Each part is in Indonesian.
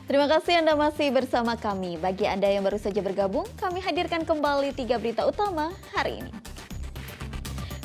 Terima kasih Anda masih bersama kami. Bagi Anda yang baru saja bergabung, kami hadirkan kembali 3 berita utama hari ini.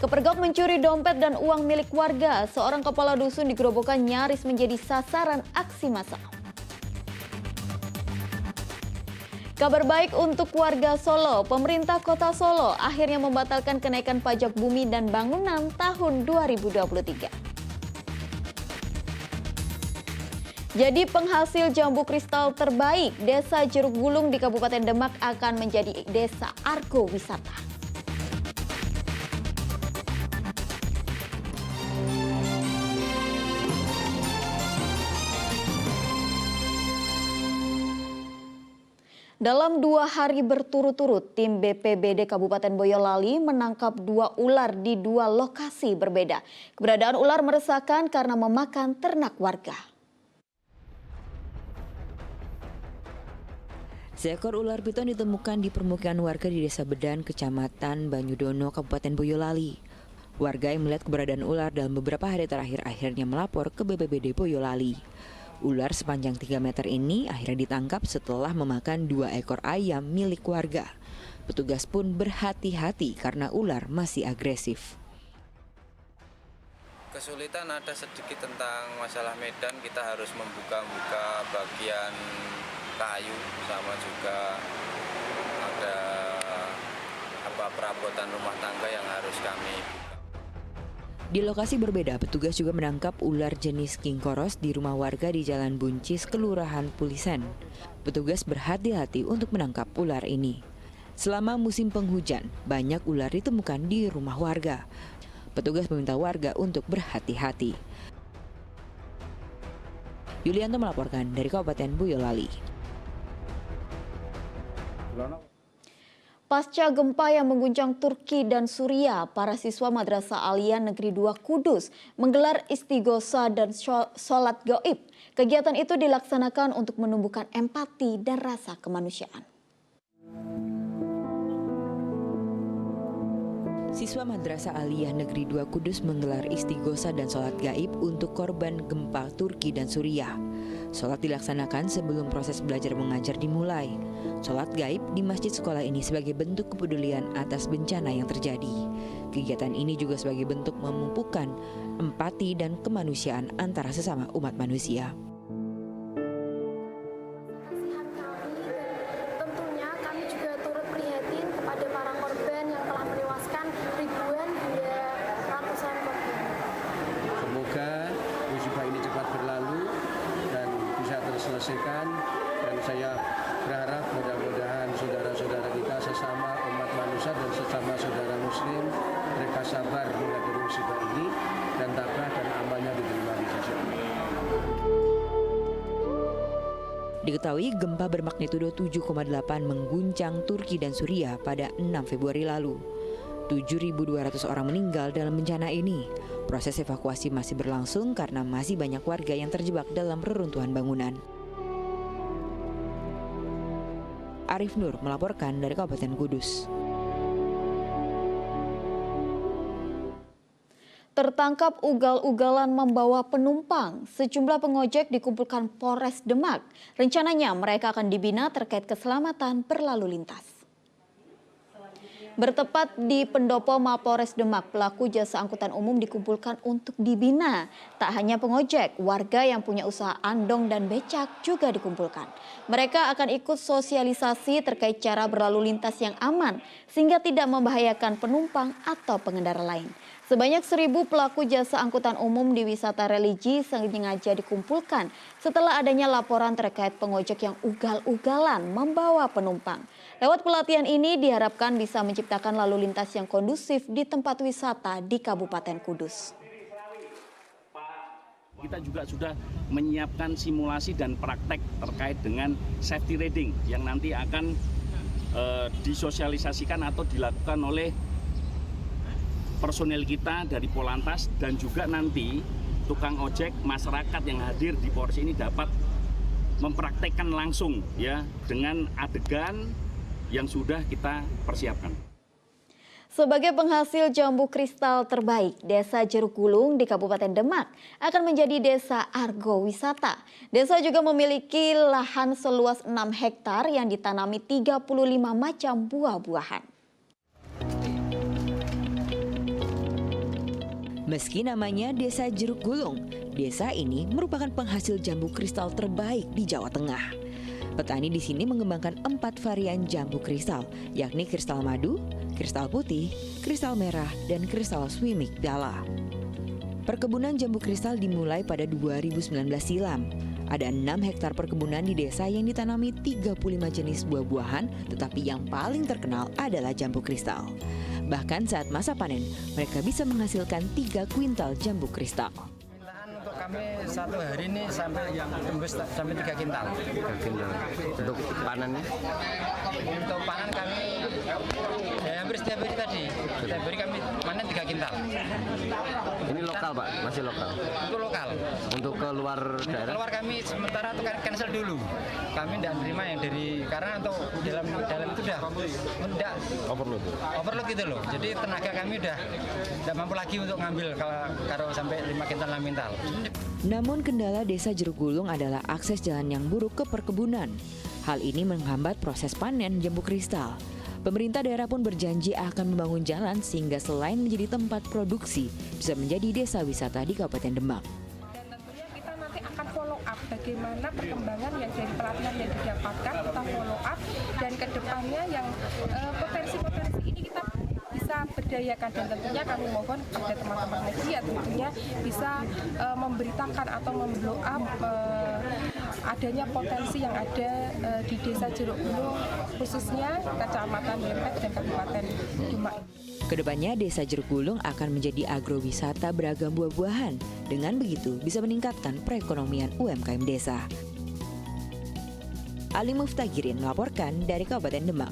Kepergok mencuri dompet dan uang milik warga. Seorang kepala dusun di Gerobokan nyaris menjadi sasaran aksi massal. Kabar baik untuk warga Solo. Pemerintah Kota Solo akhirnya membatalkan kenaikan pajak bumi dan bangunan tahun 2023. Jadi penghasil jambu kristal terbaik, Desa Jeruk Gulung di Kabupaten Demak akan menjadi desa argo wisata. Dalam 2 hari berturut-turut, tim BPBD Kabupaten Boyolali menangkap 2 ular di 2 lokasi berbeda. Keberadaan ular meresahkan karena memakan ternak warga. Seekor ular piton ditemukan di permukiman warga di Desa Bedan, Kecamatan Banyudono, Kabupaten Boyolali. Warga yang melihat keberadaan ular dalam beberapa hari terakhir akhirnya melapor ke BPBD Boyolali. Ular sepanjang 3 meter ini akhirnya ditangkap setelah memakan 2 ekor ayam milik warga. Petugas pun berhati-hati karena ular masih agresif. Kesulitan ada sedikit tentang masalah medan, kita harus membuka bagian kayu, sama juga ada perabotan rumah tangga yang harus kami buka. Di lokasi berbeda, petugas juga menangkap ular jenis king koros di rumah warga di Jalan Buncis, Kelurahan Pulisen. Petugas berhati-hati untuk menangkap ular ini. Selama musim penghujan, banyak ular ditemukan di rumah warga. Petugas meminta warga untuk berhati-hati. Yulianto melaporkan dari Kabupaten Boyolali. Pasca gempa yang mengguncang Turki dan Suriah, para siswa Madrasah Aliyah Negeri 2 Kudus menggelar istighosa dan sholat gaib. Kegiatan itu dilaksanakan untuk menumbuhkan empati dan rasa kemanusiaan. Siswa Madrasah Aliyah Negeri 2 Kudus menggelar istighosa dan sholat gaib untuk korban gempa Turki dan Suriah. Sholat dilaksanakan sebelum proses belajar mengajar dimulai. Sholat gaib di masjid sekolah ini sebagai bentuk kepedulian atas bencana yang terjadi. Kegiatan ini juga sebagai bentuk memupukkan empati dan kemanusiaan antara sesama umat manusia. Tentunya kami juga turut prihatin kepada para korban yang telah menewaskan ribuan hingga ratusan korban. Semoga musibah ini cepat berlalu dan bisa terselesaikan, dan saya berharap mudah-mudahan saudara-saudara kita sesama umat manusia dan sesama saudara muslim mereka sabar menghadapi musibah ini dan tabah dan amalnya diterima di sisi Allah. Diketahui gempa bermagnitudo 7,8 mengguncang Turki dan Suriah pada 6 Februari lalu. 7.200 orang meninggal dalam bencana ini. Proses evakuasi masih berlangsung karena masih banyak warga yang terjebak dalam reruntuhan bangunan. Arif Nur melaporkan dari Kabupaten Kudus. Tertangkap ugal-ugalan membawa penumpang. Sejumlah pengojek dikumpulkan Polres Demak. Rencananya mereka akan dibina terkait keselamatan berlalu lintas. Bertepat di pendopo Mapolres Demak, pelaku jasa angkutan umum dikumpulkan untuk dibina. Tak hanya pengojek, warga yang punya usaha andong dan becak juga dikumpulkan. Mereka akan ikut sosialisasi terkait cara berlalu lintas yang aman, sehingga tidak membahayakan penumpang atau pengendara lain. Sebanyak 1.000 pelaku jasa angkutan umum di wisata religi sengaja dikumpulkan setelah adanya laporan terkait pengojek yang ugal-ugalan membawa penumpang. Lewat pelatihan ini diharapkan bisa menciptakan lalu lintas yang kondusif di tempat wisata di Kabupaten Kudus. Kita juga sudah menyiapkan simulasi dan praktek terkait dengan safety riding yang nanti akan disosialisasikan atau dilakukan oleh personel kita dari Polantas, dan juga nanti tukang ojek masyarakat yang hadir di Polres ini dapat mempraktekkan langsung ya dengan adegan yang sudah kita persiapkan. Sebagai penghasil jambu kristal terbaik, Desa Jeruk Gulung di Kabupaten Demak akan menjadi desa argowisata. Desa juga memiliki lahan seluas 6 hektar yang ditanami 35 macam buah-buahan. Meski namanya Desa Jeruk Gulung, desa ini merupakan penghasil jambu kristal terbaik di Jawa Tengah. Petani di sini mengembangkan 4 varian jambu kristal, yakni kristal madu, kristal putih, kristal merah, dan kristal swimik piala. Perkebunan jambu kristal dimulai pada 2019 silam. Ada 6 hektar perkebunan di desa yang ditanami 35 jenis buah-buahan, tetapi yang paling terkenal adalah jambu kristal. Bahkan saat masa panen, mereka bisa menghasilkan 3 kuintal jambu kristal. Untuk kami satu hari ini sampai tembus sampai 3 kintal. 3 kintal. Untuk panennya? Untuk panen kami hampir setiap hari tadi. Setiap hari kami panen 3 kintal. Ini lokal Pak, masih lokal? Untuk lokal. Untuk keluar daerah? Keluar kami sementara untuk cancel dulu. Kami tidak menerima yang dari, karena untuk dalam itu udah overload gitu loh. Jadi tenaga kami udah tidak mampu lagi untuk ngambil kalau sampai 5 kintal 6 kintal. Namun kendala Desa Jeruk Gulung adalah akses jalan yang buruk ke perkebunan. Hal ini menghambat proses panen jambu kristal. Pemerintah daerah pun berjanji akan membangun jalan sehingga selain menjadi tempat produksi, bisa menjadi desa wisata di Kabupaten Demak. Dan tentunya kita nanti akan follow up bagaimana perkembangan yang dari pelatihan yang didapatkan, kita follow up dan kedepannya yang potensi-potensi ini kita bisa berdayakan, dan tentunya kami mohon kepada teman-teman media tentunya bisa memberitakan atau memblow up adanya potensi yang ada di Desa Jeruk Gulung, khususnya Kecamatan Lempet dan Kabupaten Demak. Kedepannya Desa Jeruk Gulung akan menjadi agrowisata beragam buah-buahan. Dengan begitu bisa meningkatkan perekonomian UMKM desa. Ali Muftagirin melaporkan dari Kabupaten Demak.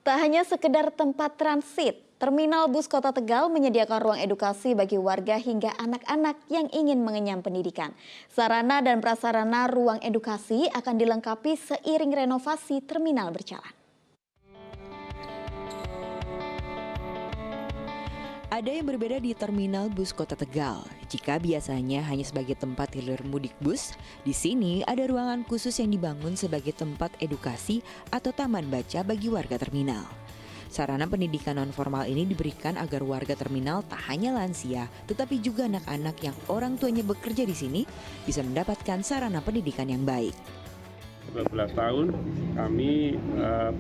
Tak hanya sekedar tempat transit, Terminal Bus Kota Tegal menyediakan ruang edukasi bagi warga hingga anak-anak yang ingin mengenyam pendidikan. Sarana dan prasarana ruang edukasi akan dilengkapi seiring renovasi terminal berjalan. Ada yang berbeda di Terminal Bus Kota Tegal. Jika biasanya hanya sebagai tempat hilir mudik bus, di sini ada ruangan khusus yang dibangun sebagai tempat edukasi atau taman baca bagi warga terminal. Sarana pendidikan non-formal ini diberikan agar warga terminal tak hanya lansia, tetapi juga anak-anak yang orang tuanya bekerja di sini bisa mendapatkan sarana pendidikan yang baik. 12 tahun kami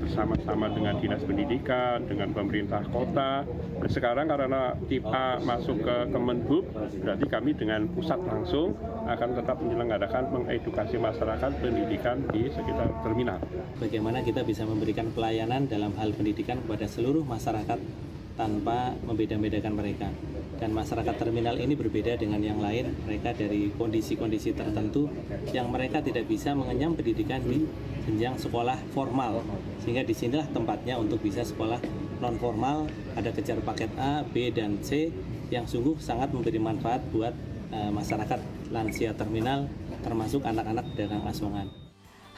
bersama-sama dengan Dinas Pendidikan, dengan pemerintah kota. Sekarang karena tim A masuk ke Kemenhub, berarti kami dengan pusat langsung akan tetap menyelenggarakan mengedukasi masyarakat pendidikan di sekitar terminal. Bagaimana kita bisa memberikan pelayanan dalam hal pendidikan kepada seluruh masyarakat tanpa membeda-bedakan mereka. Dan masyarakat terminal ini berbeda dengan yang lain, mereka dari kondisi-kondisi tertentu yang mereka tidak bisa mengenyam pendidikan di jenjang sekolah formal. Sehingga disinilah tempatnya untuk bisa sekolah non-formal, ada kejar paket A, B, dan C yang sungguh sangat memberi manfaat buat masyarakat lansia terminal, termasuk anak-anak pedagang asongan.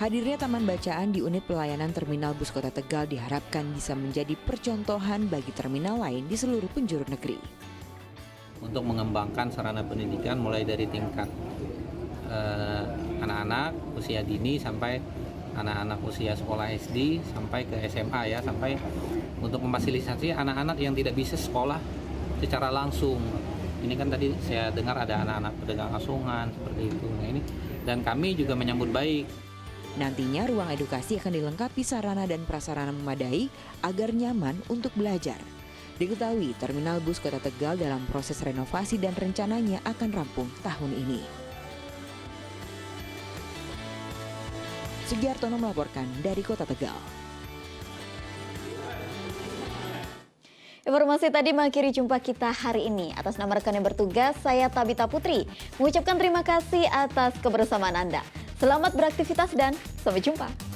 Hadirnya taman bacaan di unit pelayanan Terminal Bus Kota Tegal diharapkan bisa menjadi percontohan bagi terminal lain di seluruh penjuru negeri. Untuk mengembangkan sarana pendidikan mulai dari tingkat anak-anak usia dini sampai anak-anak usia sekolah SD sampai ke SMA ya, sampai untuk memfasilitasi anak-anak yang tidak bisa sekolah secara langsung. Ini kan tadi saya dengar ada anak-anak pedagang asongan seperti itu. Nah, ini dan kami juga menyambut baik. Nantinya ruang edukasi akan dilengkapi sarana dan prasarana memadai agar nyaman untuk belajar. Diketahui Terminal Bus Kota Tegal dalam proses renovasi dan rencananya akan rampung tahun ini. Sugiartono melaporkan dari Kota Tegal. Informasi tadi mengakhiri jumpa kita hari ini. Atas nama rekan yang bertugas, saya Tabita Putri mengucapkan terima kasih atas kebersamaan Anda. Selamat beraktivitas dan sampai jumpa.